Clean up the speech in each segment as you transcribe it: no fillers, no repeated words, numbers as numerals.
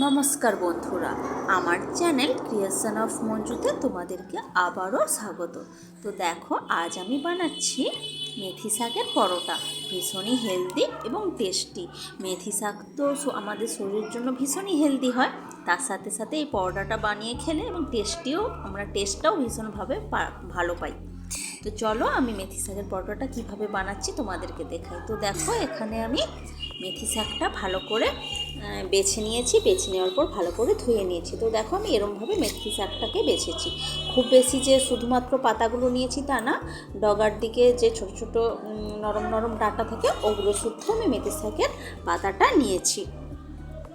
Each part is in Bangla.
নমস্কার বন্ধুরা, আমার চ্যানেল ক্রিয়েশন অফ মঞ্জুতে তোমাদেরকে আবারও স্বাগত। তো দেখো, আজ আমি বানাচ্ছি মেথি শাকের পরোটা। ভীষণই হেলদি এবং টেস্টি। মেথি শাক তো আমাদের শরীরের জন্য ভীষণই হেলদি হয়, তার সাথে সাথে এই পরোটাটা বানিয়ে খেলে এবং টেস্টটাও ভীষণভাবে ভালো পাই। তো চলো আমি মেথি শাকের পরোটাটা কীভাবে বানাচ্ছি তোমাদেরকে দেখাই। তো দেখো, এখানে আমি মেথি শাকটা ভালো করে বেছে নিয়েছি। বেছে নেওয়ার পর ভালো করে ধুয়ে নিয়েছি। তো দেখো, আমি এরমভাবে মেথি শাকটাকে বেছেছি। খুব বেশি যে শুধুমাত্র পাতাগুলো নিয়েছি তা না, ডগার দিকে যে ছোট ছোট নরম নরম ডাঁটা থাকে ওগুলো শুদ্ধ আমি মেথি শাকের পাতাটা নিয়েছি।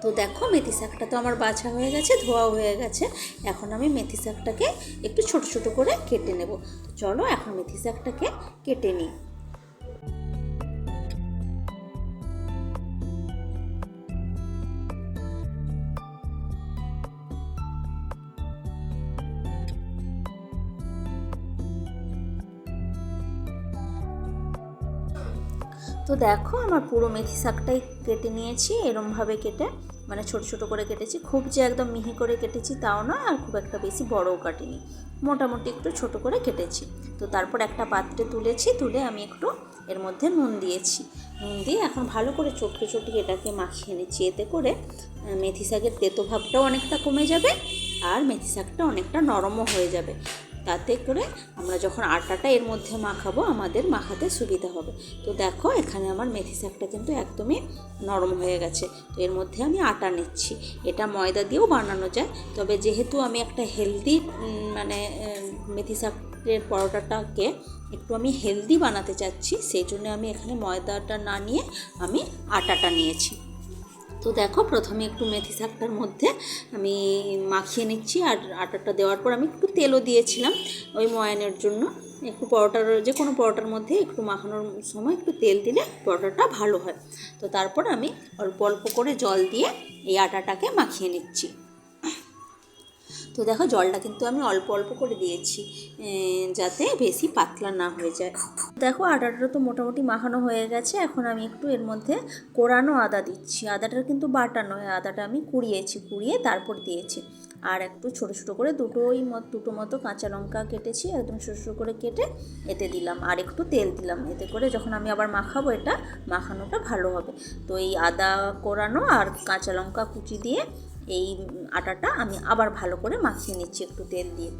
তো দেখো, মেথি শাকটা তো আমার বাছা হয়ে গেছে, ধোয়া হয়ে গেছে। এখন আমি মেথি শাকটাকে একটু ছোট ছোট করে কেটে নেব। তো চলো এখন মেথি শাকটাকে কেটে নিই। তো দেখো, আমার পুরো মেথি শাকটাই কেটে নিয়েছি। এরমভাবে কেটে মানে ছোট ছোট করে কেটেছি। খুব যে একদম মিহি করে কেটেছি তাও না, আর খুব একটা বেশি বড়ও কাটিনি, মোটামুটি একটু ছোট করে কেটেছি। তো তারপর একটা পাত্রে তুলে আমি একটু এর মধ্যে নুন দিয়েছি। নুন দিয়ে এখন ভালো করে চটকে চটকে এটাকে মাখিয়ে নিচ্ছি। এতে করে মেথি শাকের তেতো ভাবটাও অনেকটা কমে যাবে আর মেথি শাকটা অনেকটা নরমও হয়ে যাবে। তাতে করে আমরা যখন আটাটা এর মধ্যে মাখাবো আমাদের মাখাতে সুবিধা হবে। তো দেখো, এখানে আমার মেথি শাকটা কিন্তু একদমই নরম হয়ে গেছে। তো এর মধ্যে আমি আটা নিচ্ছি। এটা ময়দা দিয়েও বানানো যায়, তবে যেহেতু আমি একটা হেলদি মেথি শাকের পরোটাটাকে একটু আমি হেলদি বানাতে চাচ্ছি, সেই জন্য আমি এখানে ময়দাটা না নিয়ে আমি আটাটা নিয়েছি। তো দেখো, প্রথমে একটু মেথি শাকটার মধ্যে আমি মাখিয়ে নিচ্ছি। আর আটাটা দেওয়ার পর আমি একটু তেলও দিয়েছিলাম ওই ময়ানের জন্য। একটু যে কোনো পরোটার মধ্যে একটু মাখানোর সময় একটু তেল দিলে পরোটাটা ভালো হয়। তো তারপর আমি অল্প অল্প করে জল দিয়ে এই আটাটাকে মাখিয়ে নিচ্ছি। তো দেখো, জলটা কিন্তু আমি অল্প অল্প করে দিয়েছি যাতে বেশি পাতলা না হয়ে যায়। দেখো, আটাটা তো মোটামুটি মাখানো হয়ে গেছে। এখন আমি একটু এর মধ্যে কোরানো আদা দিচ্ছি। আদাটা কিন্তু বাটা নয়, আদাটা আমি কুড়িয়ে তারপর দিয়েছি। আর একটু ছোটো ছোটো করে দুটো মতো কাঁচা লঙ্কা কেটেছি, একদম ছোটো ছোটো করে কেটে এতে দিলাম। আর একটু তেল দিলাম, এতে করে যখন আমি আবার মাখাবো এটা মাখানোটা ভালো হবে। তো এই আদা কোরানো আর কাঁচা লঙ্কা কুচি দিয়ে এই আটাটা আমি আবার ভালো করে মাখিয়ে নিচ্ছি একটু তেল দিয়ে।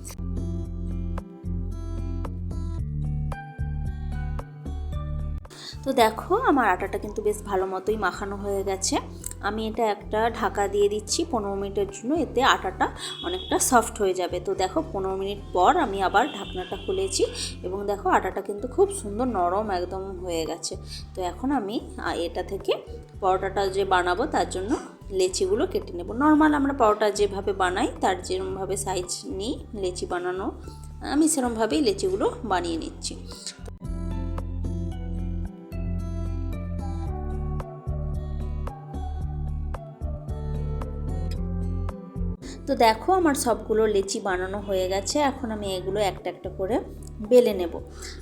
তো দেখো, আমার আটাটা কিন্তু বেশ ভালো মতোই মাখানো হয়ে গেছে। আমি এটা একটা ঢাকা দিয়ে দিচ্ছি 15 মিনিটের জন্য, এতে আটাটা অনেকটা সফট হয়ে যাবে। তো দেখো, 15 মিনিট পর আমি আবার ঢাকনাটা খুলেছি এবং দেখো আটাটা কিন্তু খুব সুন্দর নরম একদম হয়ে গেছে। তো এখন আমি এটা থেকে পরোটাটা যে বানাবো তার জন্য লেচিগুলো কেটে নেব। নর্মাল আমরা পরোটা যেভাবে বানাই তার যেরকমভাবে সাইজ নিই লেচি বানানো, আমি সেরকমভাবেই লেচিগুলো বানিয়ে নিচ্ছি। তো দেখো, আমার সবগুলো লেচি বানানো হয়ে গেছে। এখন আমি এগুলো একটা একটা করে বেলে নেব।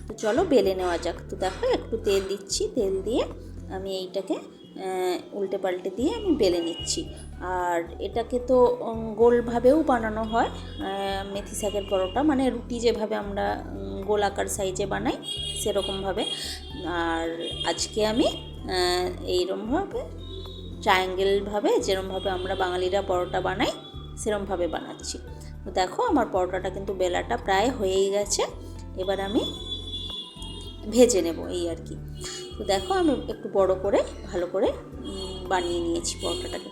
তো চলো বেলে নেওয়া যাক। তো দেখো, একটু তেল দিচ্ছি, তেল দিয়ে আমি এইটাকে উল্টে পাল্টে দিয়ে আমি বেলে নিচ্ছি। আর এটাকে তো গোলভাবেও বানানো হয়, মেথি শাকের পরোটা মানে রুটি যেভাবে আমরা গোলাকার সাইজে বানাই সেরকমভাবে। আর আজকে আমি এইরকমভাবে ট্রায়াঙ্গেলভাবে যেরকমভাবে আমরা বাঙালিরা পরোটা বানাই সেরকমভাবে বানাচ্ছি। তো দেখো, আমার পরোটাটা কিন্তু বেলাটা প্রায় হয়েই গেছে। এবার আমি ভেজে নেব এই আর কি। তো দেখো, আমি একটু বড় করে ভালো করে বানিয়ে নিয়েছি পরোটাটাকে।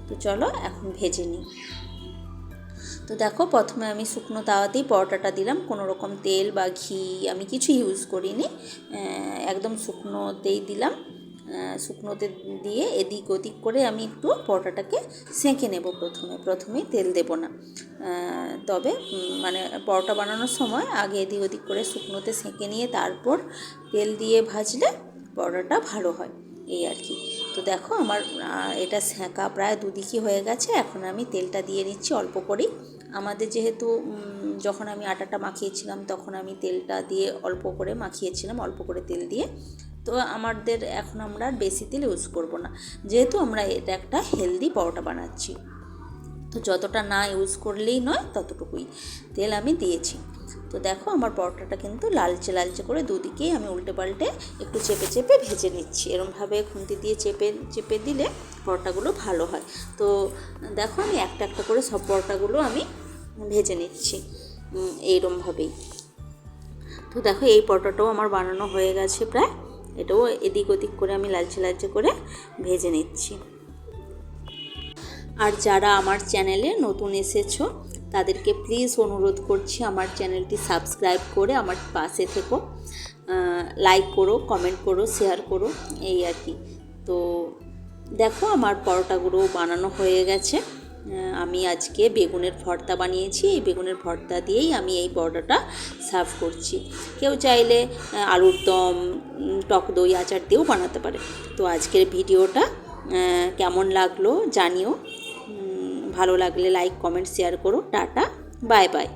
তো চলো এখন ভেজে নিই। তো দেখো, প্রথমে আমি শুকনো তাওয়াতেই পরোটাটা দিলাম, কোনো রকম তেল বা ঘি আমি কিছু ইউজ করিনি, একদম শুকনোতেই দিলাম। শুকনোতে দিয়ে এদিক ওদিক করে আমি একটু পরোটাটাকে সেঁকে নেব। প্রথমেই তেল দেব না, তবে মানে পরোটা বানানোর সময় আগে এদিক ওদিক করে শুকনোতে সেঁকে নিয়ে তারপর তেল দিয়ে ভাজলে পরোটাটা ভালো হয় এই আর কি। তো দেখো, আমার এটা সেঁকা প্রায় দুদিকই হয়ে গেছে। এখন আমি তেলটা দিয়ে নিচ্ছি অল্প করেই। আমাদের যেহেতু যখন আমি আটাটা মাখিয়েছিলাম তখন আমি তেলটা দিয়ে অল্প করে মাখিয়েছিলাম, অল্প করে তেল দিয়ে। তো এখন আমরা বেশি তেল ইউজ করব না, যেহেতু আমরা এটা একটা হেলদি পরোটা বানাচ্ছি। তো যতটা না ইউজ করলেই নয় ততটুকুই তেল আমি দিয়েছি। তো দেখো আমার পরোটাটা কিন্তু লালচে লালচে করে দুদিকেই আমি উল্টে পাল্টে একটু চেপে চেপে ভেজে নিচ্ছি। এরমভাবে খুন্তি দিয়ে চেপে চেপে দিলে পরোটাগুলো ভালো হয়। তো দেখো আমি একটা একটা করে সব পরোটাগুলো আমি ভেজে নিচ্ছি এইরমভাবেই। তো দেখো এই পরোটাটাও আমার বানানো হয়ে গেছে প্রায়, এটাও এদিক ওদিক করে আমি লালচে লালচে করে ভেজে নিচ্ছি। আর যারা আমার চ্যানেলে নতুন এসেছো তাদেরকে প্লিজ অনুরোধ করছি আমার চ্যানেলটি সাবস্ক্রাইব করে আমার পাশে থেকো, লাইক করো, কমেন্ট করো, শেয়ার করো, এই আর কি। তো দেখো আমার পরোটাগুলো বানানো হয়ে গেছে। আমি আজকে বেগুনের ভর্তা বানিয়েছি, এই বেগুনের ভর্তা দিয়েই আমি এই পরোটাটা সার্ভ করছি। কেউ চাইলে আলুর দম, টক দই, আচার দিয়েও বানাতে পারে। তো আজকের ভিডিওটা কেমন লাগলো জানিও, ভালো লাগলে লাইক, কমেন্ট, শেয়ার করো। Tata, bye bye.